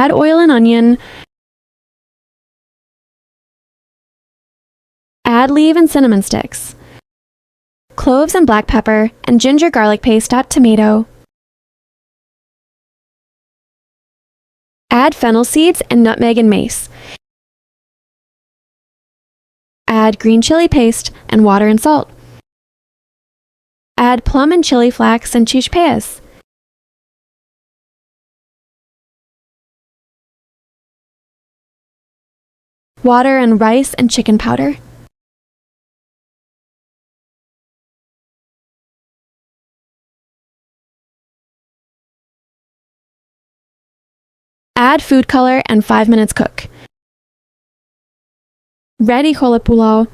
Add oil and onion. Add leave and cinnamon sticks. Cloves and black pepper, and ginger garlic paste. Tomato. Add fennel seeds and nutmeg and mace. Add green chili paste and water and salt. Add plum and chili flakes and chichpeas. Water and rice and chicken powder. Add food color and 5 minutes cook. Ready chole pulao.